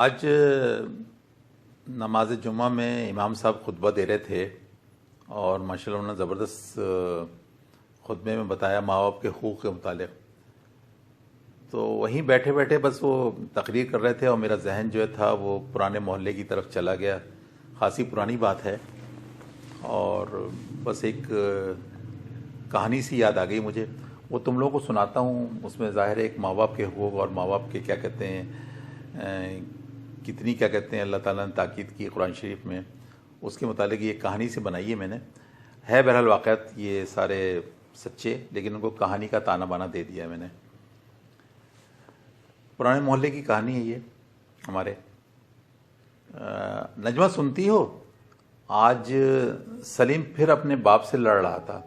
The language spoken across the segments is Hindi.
आज नमाज जुम्मा में इमाम साहब खुतबा दे रहे थे और माशाल्लाह उन्होंने ज़बरदस्त खुतबे में बताया माँ बाप के हुकूक़ के मुतालिक। तो वहीं बैठे बैठे बस वो तकरीर कर रहे थे और मेरा जहन जो था वो पुराने मोहल्ले की तरफ चला गया। खासी पुरानी बात है और बस एक कहानी सी याद आ गई मुझे, वो तुम लोगों को सुनाता हूँ। उसमें ज़ाहिर है एक माँ बाप के हुकूक़ और माँ बाप के क्या कहते हैं, कितनी क्या कहते हैं अल्लाह ताला ने ताकीद की कुरान शरीफ में, उसके मुतालिक ये कहानी से बनाई है मैंने। है बहरहाल वाक़यात ये सारे सच्चे, लेकिन उनको कहानी का ताना बाना दे दिया है मैंने। पुराने मोहल्ले की कहानी है ये हमारे। नजमा सुनती हो, आज सलीम फिर अपने बाप से लड़ रहा था।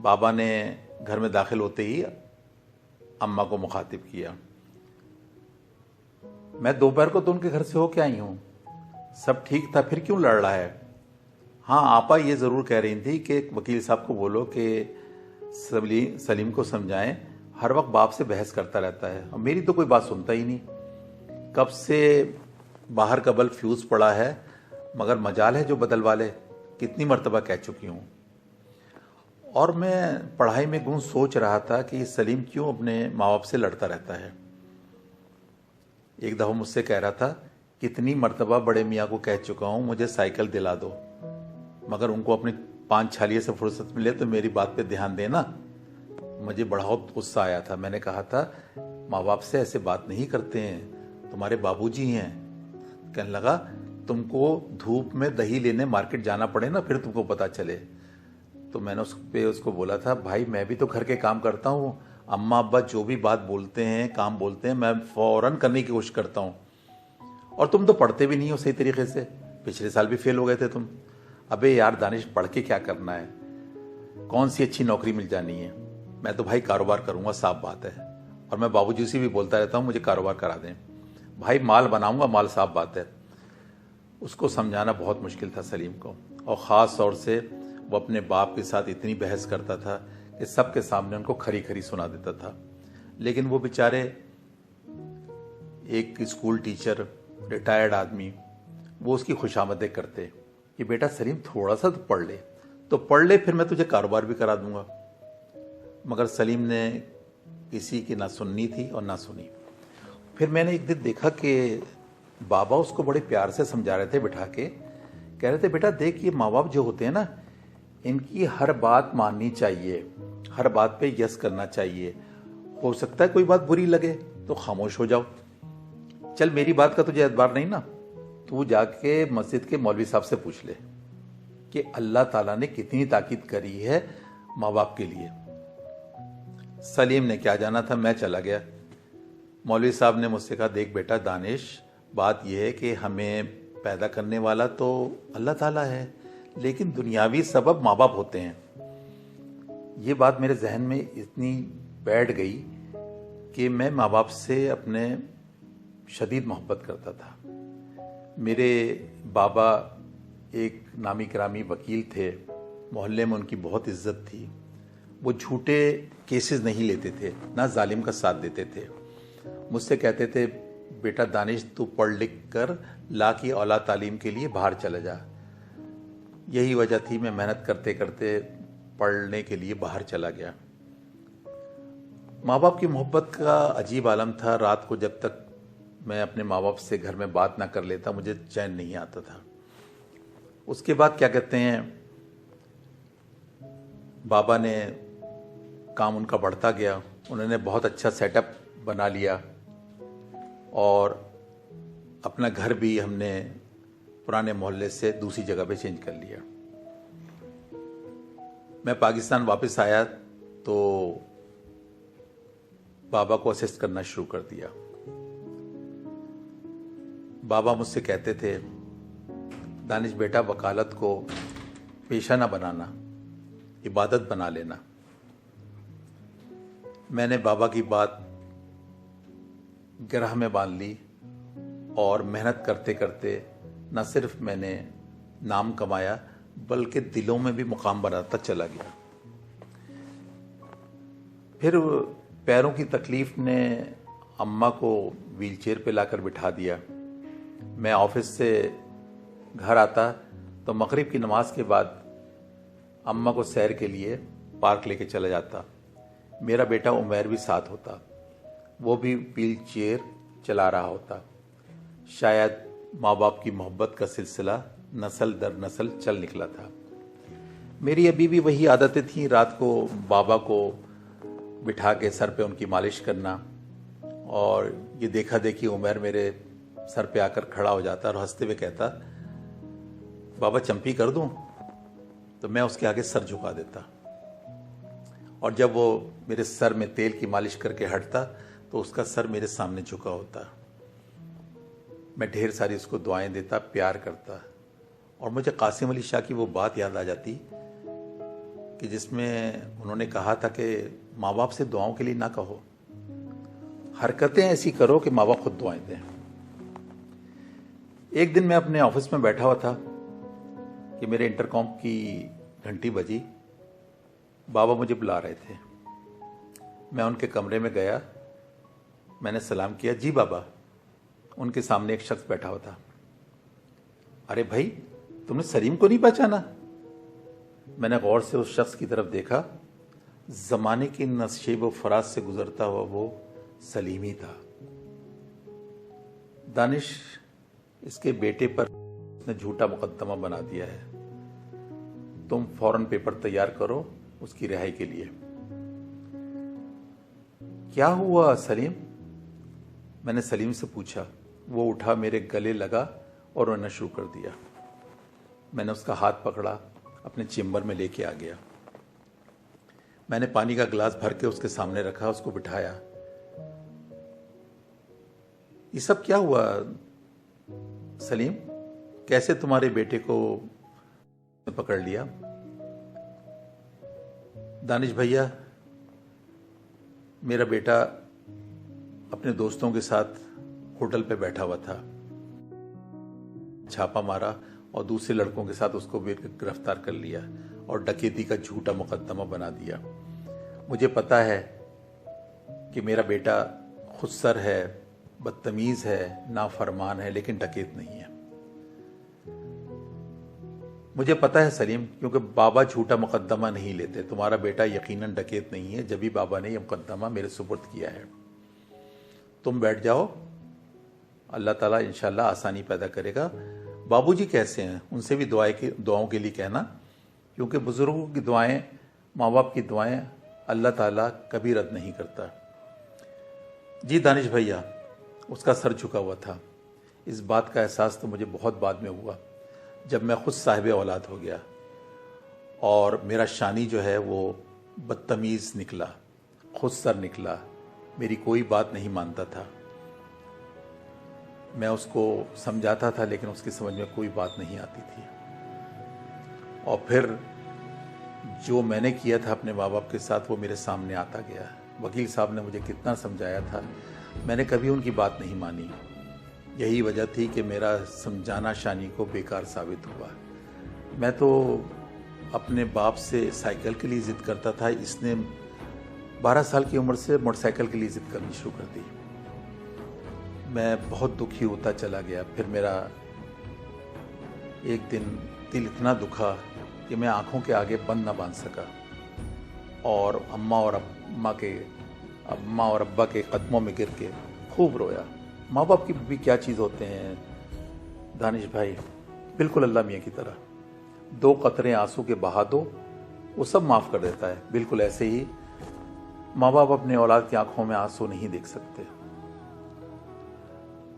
बाबा ने घर में दाखिल होते ही अम्मा को मुखातिब किया, मैं दोपहर को तो उनके घर से होके आई हूं, सब ठीक था, फिर क्यों लड़ रहा है? हाँ, आपा ये ज़रूर कह रही थी कि वकील साहब को बोलो कि सलीम को समझाएं, हर वक्त बाप से बहस करता रहता है और मेरी तो कोई बात सुनता ही नहीं। कब से बाहर का बल्ब फ्यूज़ पड़ा है, मगर मजाल है जो बदल वाले, कितनी मर्तबा कह चुकी हूँ। और मैं पढ़ाई में गुम सोच रहा था कि सलीम क्यों अपने माँ बाप से लड़ता रहता है। एक दफ़ा मुझसे कह रहा था, कितनी मर्तबा बड़े मियाँ को कह चुका हूँ मुझे साइकिल दिला दो, मगर उनको अपनी पान छालिए से फुर्सत मिले तो मेरी बात पे ध्यान देना। मुझे बड़ा गुस्सा आया था। मैंने कहा था, माँ बाप से ऐसे बात नहीं करते हैं, तुम्हारे बाबूजी हैं। कहने लगा, तुमको धूप में दही लेने मार्केट जाना पड़े ना, फिर तुमको पता चले। तो मैंने उसको बोला था, भाई मैं भी तो घर के काम करता हूँ, अम्मा अब्बा जो भी बात बोलते हैं, काम बोलते हैं, मैं फौरन करने की कोशिश करता हूँ। और तुम तो पढ़ते भी नहीं हो सही तरीके से, पिछले साल भी फेल हो गए थे तुम। अबे यार दानिश, पढ़ के क्या करना है, कौन सी अच्छी नौकरी मिल जानी है? मैं तो भाई कारोबार करूंगा, साफ बात है। और मैं बाबूजी से भी बोलता रहता हूँ मुझे कारोबार करा दें, भाई माल बनाऊंगा, माल, साफ बात है। उसको समझाना बहुत मुश्किल था सलीम को, और ख़ास तौर से वो अपने बाप के साथ इतनी बहस करता था कि सबके सामने उनको खरी खरी सुना देता था। लेकिन वो बेचारे, एक स्कूल टीचर, रिटायर्ड आदमी, वो उसकी खुशामदें करते कि बेटा सलीम थोड़ा सा तो पढ़ ले, फिर मैं तुझे कारोबार भी करा दूंगा। मगर सलीम ने किसी की ना सुननी थी और ना सुनी। फिर मैंने एक दिन देखा कि बाबा उसको बड़े प्यार से समझा रहे थे बिठा के, कह रहे थे, बेटा देख, ये माँ बाप जो होते हैं ना, इनकी हर बात माननी चाहिए, हर बात पे यस करना चाहिए। हो सकता है कोई बात बुरी लगे तो खामोश हो जाओ। चल मेरी बात का तुझे एतबार नहीं ना, तू जाके मस्जिद के मौलवी साहब से पूछ ले कि अल्लाह ताला ने कितनी ताकीद करी है माँ बाप के लिए। सलीम ने क्या जाना था, मैं चला गया। मौलवी साहब ने मुझसे कहा, देख बेटा दानिश, बात यह है कि हमें पैदा करने वाला तो अल्लाह ताला है, लेकिन दुनियावी सबब माँ बाप होते हैं। ये बात मेरे जहन में इतनी बैठ गई कि मैं माँ बाप से अपने शदीद मोहब्बत करता था। मेरे बाबा एक नामी गिरामी वकील थे, मोहल्ले में उनकी बहुत इज्जत थी। वो झूठे केसेस नहीं लेते थे, ना जालिम का साथ देते थे। मुझसे कहते थे, बेटा दानिश तू पढ़ लिख कर ला की औला तालीम के लिए बाहर चला जा। यही वजह थी, मैं मेहनत करते करते पढ़ने के लिए बाहर चला गया। माँ बाप की मोहब्बत का अजीब आलम था। रात को जब तक मैं अपने माँ बाप से घर में बात ना कर लेता, मुझे चैन नहीं आता था। उसके बाद क्या कहते हैं, बाबा ने काम उनका बढ़ता गया, उन्होंने बहुत अच्छा सेटअप बना लिया और अपना घर भी हमने पुराने मोहल्ले से दूसरी जगह पे चेंज कर लिया। मैं पाकिस्तान वापस आया तो बाबा को असिस्ट करना शुरू कर दिया। बाबा मुझसे कहते थे, दानिश बेटा वकालत को पेशा ना बनाना, इबादत बना लेना। मैंने बाबा की बात गिरह में बांध ली और मेहनत करते करते न सिर्फ मैंने नाम कमाया, बल्कि दिलों में भी मुकाम बनाता चला गया। फिर पैरों की तकलीफ ने अम्मा को व्हीलचेयर पे लाकर बिठा दिया मैं ऑफिस से घर आता तो मगरिब की नमाज के बाद अम्मा को सैर के लिए पार्क लेके चला जाता। मेरा बेटा उमैर भी साथ होता, वो भी व्हील चेयर चला रहा होता। शायद माँ बाप की मोहब्बत का सिलसिला नस्ल दर नस्ल चल निकला था। मेरी अभी भी वही आदतें थीं, रात को बाबा को बिठा के सर पे उनकी मालिश करना, और ये देखा देखी उमैर मेरे सर पे आकर खड़ा हो जाता और हंसते हुए कहता, बाबा चंपी कर दूं? तो मैं उसके आगे सर झुका देता, और जब वो मेरे सर में तेल की मालिश करके हटता तो उसका सर मेरे सामने झुका होता। मैं ढेर सारी उसको दुआएं देता, प्यार करता, और मुझे कासिम अली शाह की वो बात याद आ जाती कि जिसमें उन्होंने कहा था कि माँ बाप से दुआओं के लिए ना कहो, हरकतें ऐसी करो कि माँ बाप खुद दुआएं दें। एक दिन मैं अपने ऑफिस में बैठा हुआ था कि मेरे इंटरकॉम की घंटी बजी। बाबा मुझे बुला रहे थे। मैं उनके कमरे में गया, मैंने सलाम किया, जी बाबा। उनके सामने एक शख्स बैठा हुआ था। अरे भाई, तुमने सलीम को नहीं पहचाना? मैंने गौर से उस शख्स की तरफ देखा। जमाने की नशेब व फराज से गुजरता हुआ वो सलीम ही था। दानिश, इसके बेटे पर उसने झूठा मुकदमा बना दिया है, तुम फौरन पेपर तैयार करो उसकी रिहाई के लिए। क्या हुआ सलीम? मैंने सलीम से पूछा। वो उठा, मेरे गले लगा और रोना शुरू कर दिया। मैंने उसका हाथ पकड़ा, अपने चेम्बर में लेके आ गया। मैंने पानी का गिलास भर के उसके सामने रखा, उसको बिठाया। ये सब क्या हुआ सलीम? कैसे तुम्हारे बेटे को पकड़ लिया? दानिश भैया, मेरा बेटा अपने दोस्तों के साथ होटल पे बैठा हुआ था, छापा मारा और दूसरे लड़कों के साथ उसको भी गिरफ्तार कर लिया और डकैती का झूठा मुकदमा बना दिया। मुझे पता है कि मेरा बेटा खुदसर है, बदतमीज है, नाफरमान है, लेकिन डकैत नहीं है। मुझे पता है सलीम, क्योंकि बाबा झूठा मुकदमा नहीं लेते। तुम्हारा बेटा यकीनन डकैत नहीं है, जब भी बाबा ने यह मुकदमा मेरे सुपुर्द किया है। तुम बैठ जाओ, अल्लाह ताला इंशाल्लाह आसानी पैदा करेगा। बाबूजी कैसे हैं? उनसे भी दुआओं के लिए कहना, क्योंकि बुजुर्गों की दुआएं, माँ बाप की दुआएं अल्लाह ताला कभी रद्द नहीं करता। जी दानिश भैया, उसका सर झुका हुआ था। इस बात का एहसास तो मुझे बहुत बाद में हुआ, जब मैं खुद साहिब औलाद हो गया और मेरा शानी जो है वो बदतमीज निकला, खुदसर निकला, मेरी कोई बात नहीं मानता था। मैं उसको समझाता था लेकिन उसकी समझ में कोई बात नहीं आती थी। और फिर जो मैंने किया था अपने माँ बाप के साथ वो मेरे सामने आता गया। वकील साहब ने मुझे कितना समझाया था, मैंने कभी उनकी बात नहीं मानी। यही वजह थी कि मेरा समझाना शानी को बेकार साबित हुआ। मैं तो अपने बाप से साइकिल के लिए ज़िद करता था, इसने 12 साल की उम्र से मोटरसाइकिल के लिए ज़िद करनी शुरू कर दी। मैं बहुत दुखी होता चला गया। फिर मेरा एक दिन दिल इतना दुखा कि मैं आंखों के आगे बंद ना बांध सका और अम्मा और अब्बा के कदमों में गिर के खूब रोया। माँ बाप की भी क्या चीज़ होते हैं दानिश भाई, बिल्कुल अल्लाह मियाँ की तरह। 2 कतरे आंसू के बहा दो, वो सब माफ़ कर देता है। बिल्कुल ऐसे ही माँ बाप अपने औलाद की आंखों में आंसू नहीं देख सकते।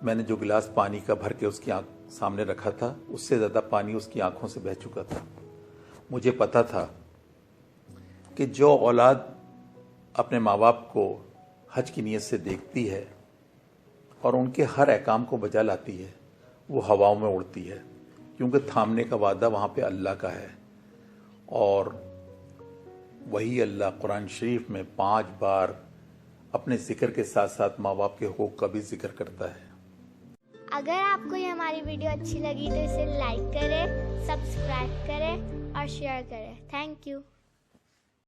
मैंने जो गिलास पानी का भर के उसकी सामने रखा था, उससे ज़्यादा पानी उसकी आंखों से बह चुका था। मुझे पता था कि जो औलाद अपने माँ बाप को हज की नीयत से देखती है और उनके हर अहकाम को बजा लाती है, वो हवाओं में उड़ती है, क्योंकि थामने का वादा वहाँ पे अल्लाह का है। और वही अल्लाह कुरान शरीफ में 5 बार अपने जिक्र के साथ साथ माँ बाप के हुकूक का भी जिक्र करता है। अगर आपको ये हमारी वीडियो अच्छी लगी तो इसे लाइक करें, सब्सक्राइब करें और शेयर करें। Thank you.